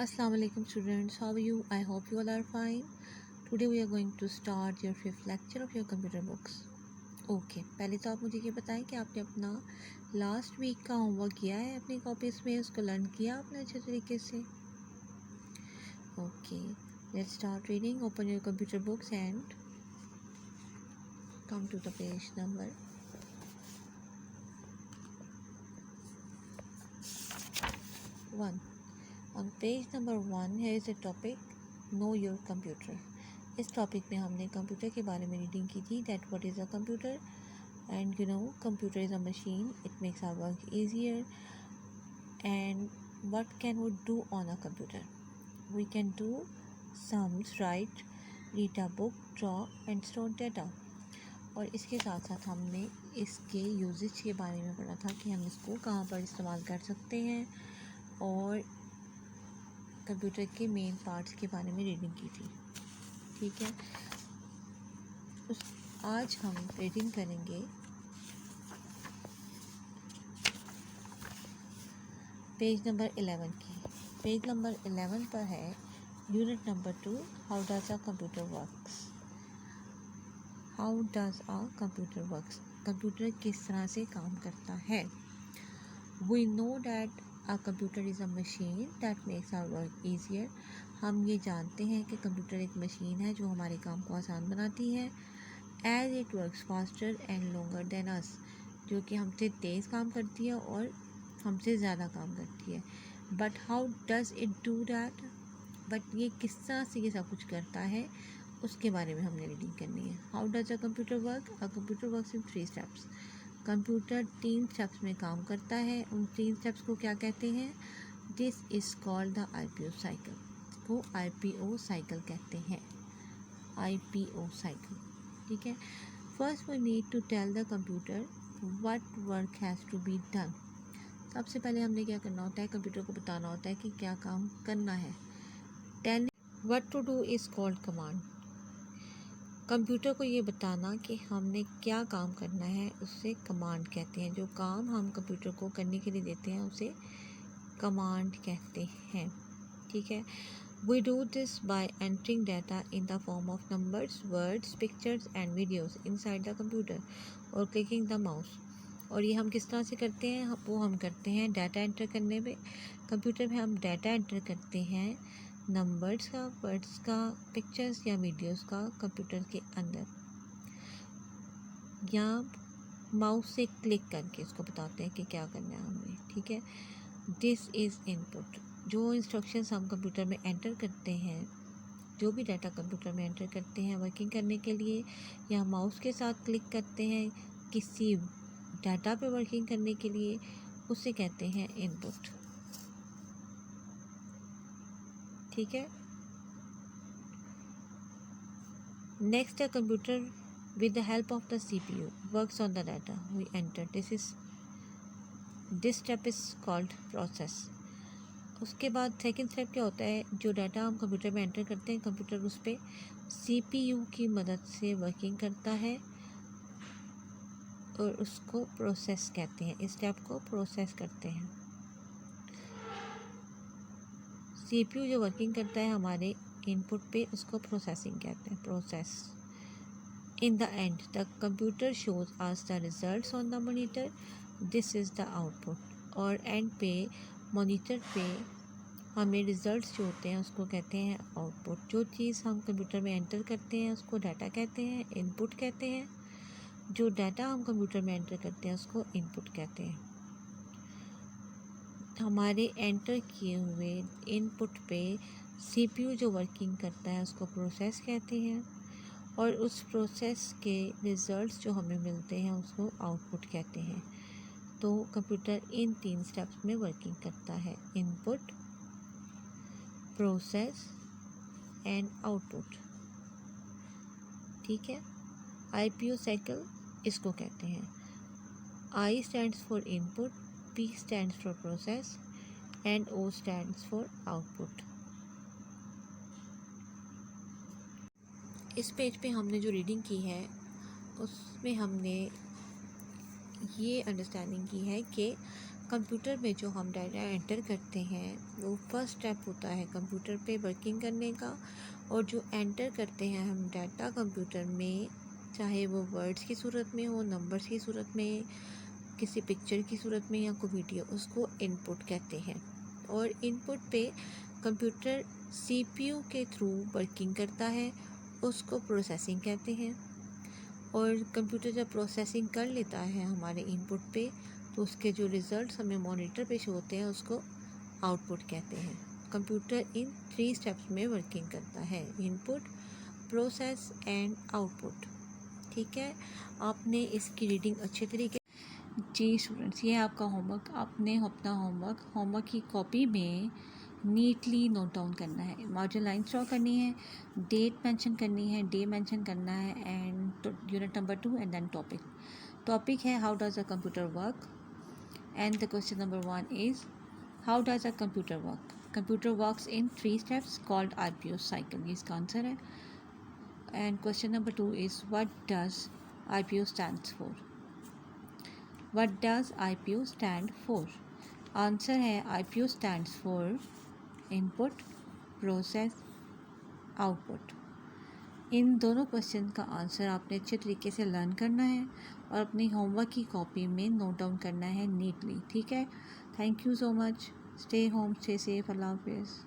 Assalamu alaikum students, how are you? I hope you all are fine. Today we are going to start your fifth lecture of your computer books. Okay, पहले तो आप मुझे ये बताएं कि आपने अपना लास्ट वीक का होमवर्क किया है अपनी कॉपीज़ में, उसको लर्न किया आपने अच्छे तरीके से. Okay, let's start reading. Open your computer books and come to the page number 1. On page number 1 here is a topic know your computer. इस टॉपिक में हमने कंप्यूटर के बारे में रीडिंग की थी. That what is a computer and computer is a machine. It makes our work easier. And what can we do on a computer? We can do sums, write, read a book, draw and store data. और इसके साथ साथ हमने इसके usage के बारे में पढ़ा था कि हम इसको कहाँ पर इस्तेमाल कर सकते हैं और कंप्यूटर के मेन पार्ट्स के बारे में रीडिंग की थी. ठीक है, आज हम रीडिंग करेंगे पेज नंबर 11 की. पेज नंबर 11 पर है unit number 2 how does a computer works. How does a computer works, computer किस तरह से काम करता है. We know that a computer is a machine that makes our work easier. हम ये जानते हैं कि कंप्यूटर एक मशीन है जो हमारे काम को आसान बनाती है. As it works faster and longer than us, जो कि हमसे तेज़ काम करती है और हमसे ज़्यादा काम करती है. But how does it do that, but ये किस तरह से ये सब कुछ करता है उसके बारे में हमने रीडिंग करनी है. How does a computer work. A computer works in 3 steps. Computer 3 steps में काम करता है. उन 3 स्टेप्स को क्या कहते हैं. This is called the IPO cycle. को IPO साइकिल कहते हैं. IPO cycle. ठीक है. First we need to tell the computer what work has to be done. सबसे पहले हमने क्या करना होता है, कंप्यूटर को बताना होता है कि क्या काम करना है. Tell what to do is called command. Computer को ये बताना कि हमने क्या काम करना है उससे कमांड कहते हैं. जो काम हम कंप्यूटर को करने के लिए देते हैं उसे कमांड कहते हैं. ठीक है. We do this by entering data in the form of numbers, words, pictures and videos inside the computer or clicking the mouse. और ये हम किस तरह से करते हैं, वो हम करते हैं डाटा एंटर करने पे. कंप्यूटर में हम डाटा एंटर करते हैं नंबर्स का, वर्ड्स का, पिक्चर्स या वीडियोस का कंप्यूटर के अंदर, या माउस से क्लिक करके उसको बताते हैं कि क्या करना है हमें. ठीक है. This is input. जो इंस्ट्रक्शंस हम कंप्यूटर में एंटर करते हैं, जो भी डाटा कंप्यूटर में एंटर करते हैं वर्किंग करने के लिए, या माउस के साथ क्लिक करते हैं किसी डाटा पे वर्किंग करने के लिए, उसे कहते हैं इनपुट. ठीक है. Next, a computer with the help of the CPU works on the data we enter. This step is called process. उसके बाद सेकंड स्टेप क्या होता है, जो डाटा हम कंप्यूटर में एंटर करते हैं कंप्यूटर उस पर CPU की मदद से वर्किंग करता है और उसको प्रोसेस कहते हैं. इस स्टेप को प्रोसेस करते हैं. CPU जो वर्किंग करता है हमारे इनपुट पे उसको प्रोसेसिंग कहते हैं. Process. In the end the computer shows us the results on the monitor. This is the output. और एंड पे मॉनिटर पे हमें रिज़ल्ट्स जो होते हैं उसको कहते हैं आउटपुट. जो चीज़ हम कंप्यूटर में एंटर करते हैं उसको डाटा कहते हैं, इनपुट कहते हैं. जो डाटा हम कंप्यूटर में एंटर करते हैं उसको इनपुट कहते हैं. हमारे एंटर किए हुए इनपुट पे CPU जो वर्किंग करता है उसको प्रोसेस कहते हैं और उस प्रोसेस के रिज़ल्ट्स जो हमें मिलते हैं उसको आउटपुट कहते हैं. तो कंप्यूटर इन 3 स्टेप्स में वर्किंग करता है. Input, process and output. ठीक है. IPO साइकिल इसको कहते हैं. I stands for input, P stands for process and O stands for output. इस पेज पे हमने जो रीडिंग की है उसमें हमने ये अंडरस्टैंडिंग की है कि कंप्यूटर में जो हम डाटा एंटर करते हैं वो फर्स्ट स्टेप होता है कंप्यूटर पे वर्किंग करने का, और जो एंटर करते हैं हम डाटा कंप्यूटर में, चाहे वो वर्ड्स की सूरत में हो, नंबर्स की सूरत में, किसी पिक्चर की सूरत में या कोई वीडियो, उसको इनपुट कहते हैं। और इनपुट पे कंप्यूटर सीपीयू के थ्रू वर्किंग करता है, उसको प्रोसेसिंग कहते हैं। और कंप्यूटर जब प्रोसेसिंग कर लेता है हमारे इनपुट पे, तो उसके जो रिज़ल्ट्स हमें मॉनिटर पे शो होते हैं उसको आउटपुट कहते हैं। कंप्यूटर इन 3 स्टेप्स में वर्किंग करता है, इनपुट, प्रोसेस एंड आउटपुट। ठीक है, आपने इसकी रीडिंग अच्छे तरीके। जी स्टूडेंट्स, ये आपका होमवर्क, आपने अपना होमवर्क की कॉपी में नीटली नोट डाउन करना है। मार्जिन लाइन ड्रॉ करनी है, डेट मेंशन करनी है, डे मेंशन करना है, and unit number 2 and then topic है how does a computer work, and the question number 1 is how does a computer work. Computer works in 3 steps called IPO cycle, ये इसका answer है। And question number 2 is what does IPO stands for. What does IPO stand for? Answer है IPO stands for Input, Process, Output। इन दोनों question का answer आपने अच्छे तरीके से लर्न करना है और अपनी होमवर्क की कॉपी में नोट डाउन करना है नीटली। ठीक है, thank you so much. Stay home, stay safe, अल्लाह हाफिज़।